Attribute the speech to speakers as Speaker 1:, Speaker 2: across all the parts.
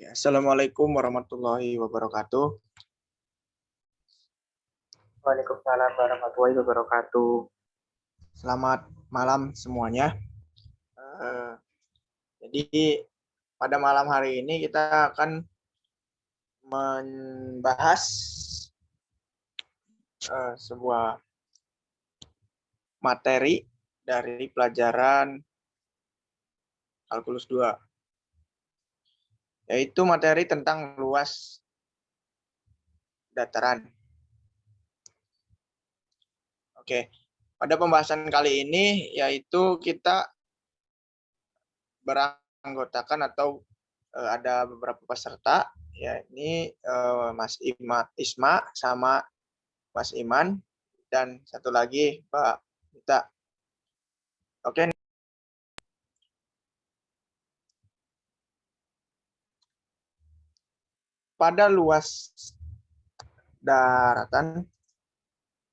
Speaker 1: Oke, Assalamualaikum warahmatullahi wabarakatuh.
Speaker 2: Waalaikumsalam warahmatullahi wabarakatuh.
Speaker 1: Selamat malam semuanya. Jadi pada malam hari ini kita akan membahas sebuah materi dari pelajaran Kalkulus 2, yaitu materi tentang luas dataran. Oke, pada pembahasan kali ini yaitu kita beranggotakan atau ada beberapa peserta, ya ini Mas Isma sama Mas Iman, dan satu lagi Mbak Mita. Oke. Pada luas daratan,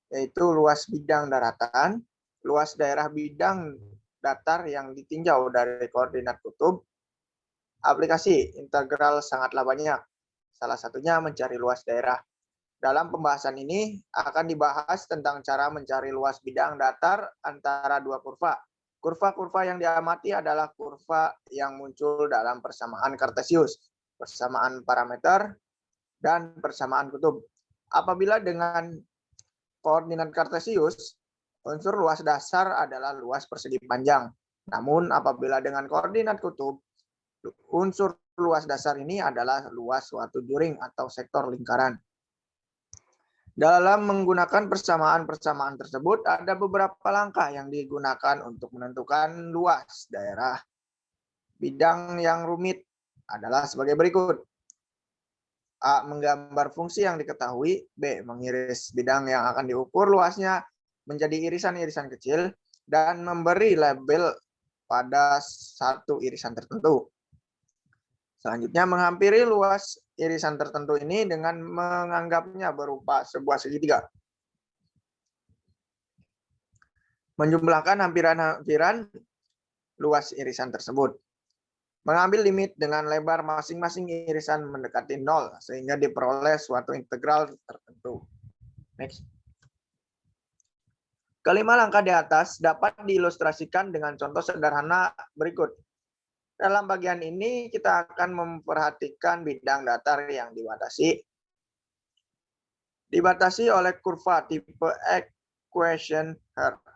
Speaker 1: yaitu luas bidang daratan, luas daerah bidang datar yang ditinjau dari koordinat kutub, aplikasi integral sangatlah banyak. Salah satunya mencari luas daerah. Dalam pembahasan ini akan dibahas tentang cara mencari luas bidang datar antara dua kurva. Kurva-kurva yang diamati adalah kurva yang muncul dalam persamaan kartesius, persamaan parameter, dan persamaan kutub. Apabila dengan koordinat kartesius, unsur luas dasar adalah luas persegi panjang. Namun apabila dengan koordinat kutub, unsur luas dasar ini adalah luas suatu juring atau sektor lingkaran. Dalam menggunakan persamaan-persamaan tersebut, ada beberapa langkah yang digunakan untuk menentukan luas daerah. Bidang yang rumit adalah sebagai berikut. A. Menggambar fungsi yang diketahui. B. Mengiris bidang yang akan diukur luasnya menjadi irisan-irisan kecil dan memberi label pada satu irisan tertentu. Selanjutnya, menghampiri luas irisan tertentu ini dengan menganggapnya berupa sebuah segitiga. Menjumlahkan hampiran-hampiran luas irisan tersebut. Mengambil limit dengan lebar masing-masing irisan mendekati 0, sehingga diperoleh suatu integral tertentu. Next. Kelima langkah di atas dapat diilustrasikan dengan contoh sederhana berikut. Dalam bagian ini kita akan memperhatikan bidang datar yang dibatasi oleh kurva tipe equation Hertz,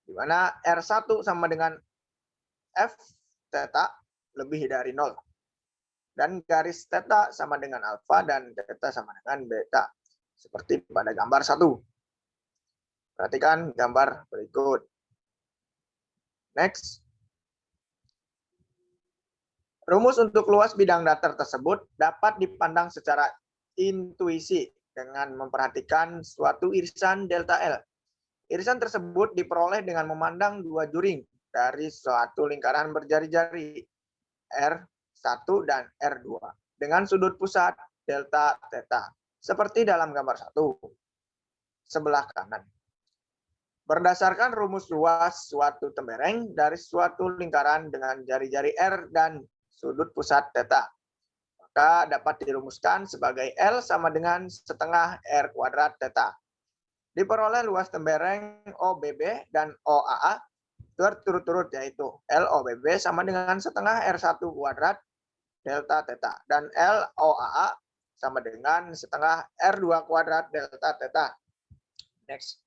Speaker 1: di mana R1 sama dengan F theta lebih dari 0. Dan garis theta sama dengan alfa dan theta sama dengan beta. Seperti pada gambar 1. Perhatikan gambar berikut. Next. Rumus untuk luas bidang datar tersebut dapat dipandang secara intuisi dengan memperhatikan suatu irisan delta L. Irisan tersebut diperoleh dengan memandang dua juring dari suatu lingkaran berjari-jari R1 dan R2 dengan sudut pusat delta theta seperti dalam gambar 1 sebelah kanan. Berdasarkan rumus luas suatu tembereng dari suatu lingkaran dengan jari-jari R dan sudut pusat theta, maka dapat dirumuskan sebagai L sama dengan setengah R kuadrat theta. Diperoleh luas tembereng OBB dan OAA berturut-turut, yaitu LOBB sama dengan setengah R1 kuadrat delta theta dan LOAA sama dengan setengah R2 kuadrat delta theta. Next.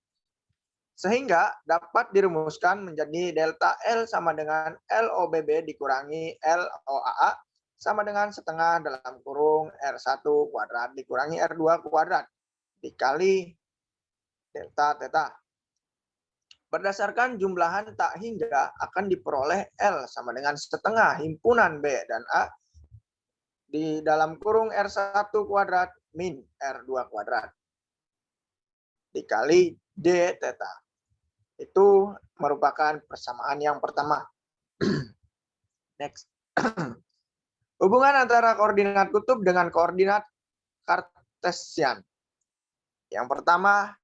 Speaker 1: Sehingga dapat dirumuskan menjadi delta L sama dengan LOBB dikurangi LOAA sama dengan setengah dalam kurung R1 kuadrat dikurangi R2 kuadrat dikali delta theta. Berdasarkan jumlahan tak hingga akan diperoleh L sama dengan setengah himpunan B dan A di dalam kurung R1 kuadrat min R2 kuadrat dikali D theta. Itu merupakan persamaan yang pertama. Next. Hubungan antara koordinat kutub dengan koordinat kartesian. Yang pertama,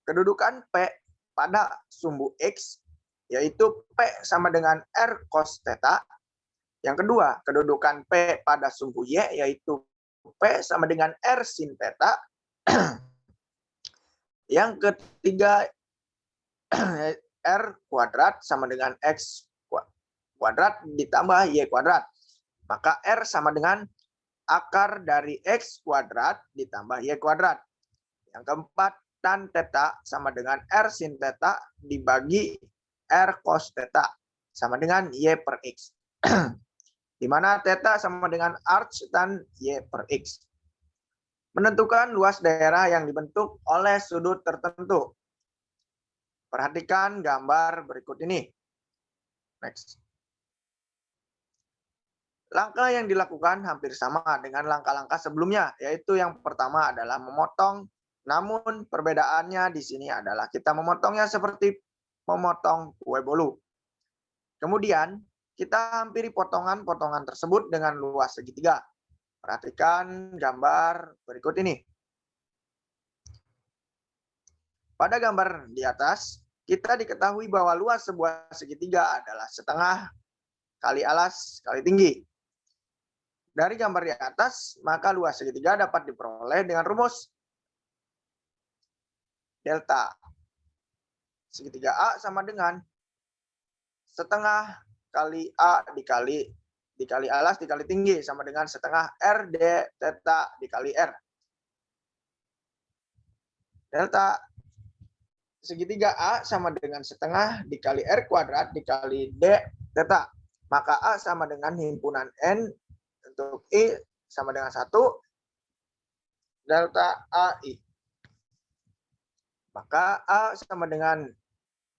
Speaker 1: kedudukan P pada sumbu X, yaitu P sama dengan R cos theta, Yang kedua, kedudukan P pada sumbu Y, yaitu P sama dengan R sin theta. Yang ketiga, R kuadrat sama dengan X kuadrat ditambah Y kuadrat. Maka R sama dengan akar dari X kuadrat ditambah Y kuadrat. Yang keempat, tan theta sama dengan R sin theta dibagi R cos theta sama dengan Y per X. Di mana theta sama dengan arc tan Y per X. Menentukan luas daerah yang dibentuk oleh sudut tertentu. Perhatikan gambar berikut ini. Next. Langkah yang dilakukan hampir sama dengan langkah-langkah sebelumnya, yaitu yang pertama adalah memotong, namun perbedaannya di sini adalah kita memotongnya seperti memotong kue bolu. Kemudian, kita hampiri potongan-potongan tersebut dengan luas segitiga. Perhatikan gambar berikut ini. Pada gambar di atas, kita diketahui bahwa luas sebuah segitiga adalah setengah kali alas kali tinggi. Dari gambar di atas, maka luas segitiga dapat diperoleh dengan rumus delta segitiga A sama dengan setengah kali A dikali alas dikali tinggi sama dengan setengah R D theta dikali R. Delta segitiga A sama dengan setengah dikali R kuadrat dikali D theta. Maka A sama dengan himpunan N untuk I sama dengan 1 delta AI. Maka A sama dengan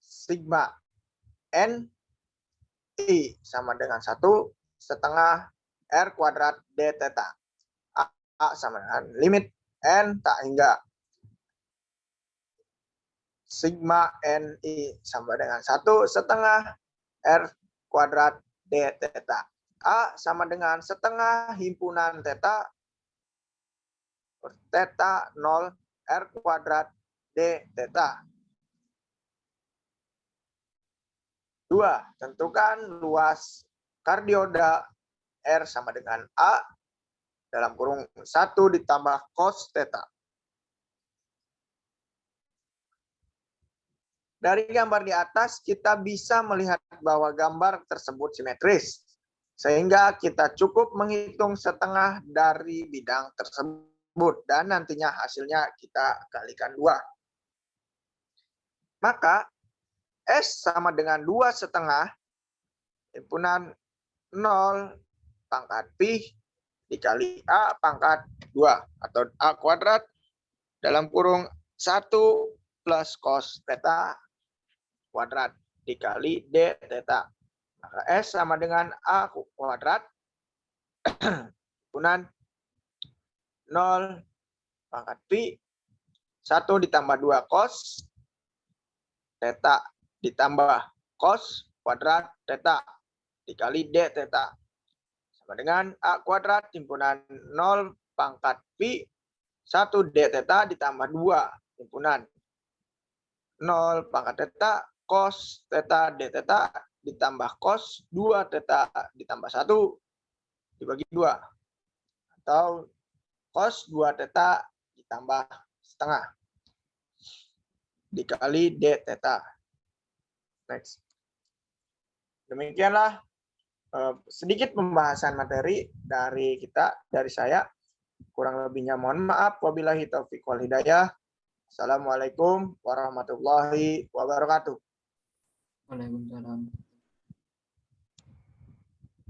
Speaker 1: sigma N I sama dengan 1 setengah R kuadrat D theta. A sama dengan limit N tak hingga sigma NI sama dengan 1 setengah R kuadrat D theta. A sama dengan setengah himpunan theta per theta 0 R kuadrat D theta. 2. Tentukan luas kardioida R sama dengan A dalam kurung 1 ditambah cos theta. Dari gambar di atas, kita bisa melihat bahwa gambar tersebut simetris. Sehingga kita cukup menghitung setengah dari bidang tersebut. Dan nantinya hasilnya kita kalikan 2. Maka S sama dengan 2 setengah himpunan 0 pangkat pi dikali A pangkat 2 atau A kuadrat dalam kurung 1 plus cos theta kuadrat dikali D theta. Maka S sama dengan A kuadrat himpunan 0 pangkat pi 1 ditambah 2 cos theta ditambah cos kuadrat theta dikali D theta sama dengan A kuadrat himpunan 0 pangkat pi 1 D theta ditambah 2 himpunan 0 pangkat theta cos theta D theta ditambah cos 2 theta ditambah 1 dibagi 2 atau cos 2 theta ditambah setengah dikali D theta. Next. Demikianlah sedikit pembahasan materi dari saya. Kurang lebihnya mohon maaf. Wabillahi taufiq wal hidayah. Assalamualaikum warahmatullahi wabarakatuh.
Speaker 2: Waalaikumsalam.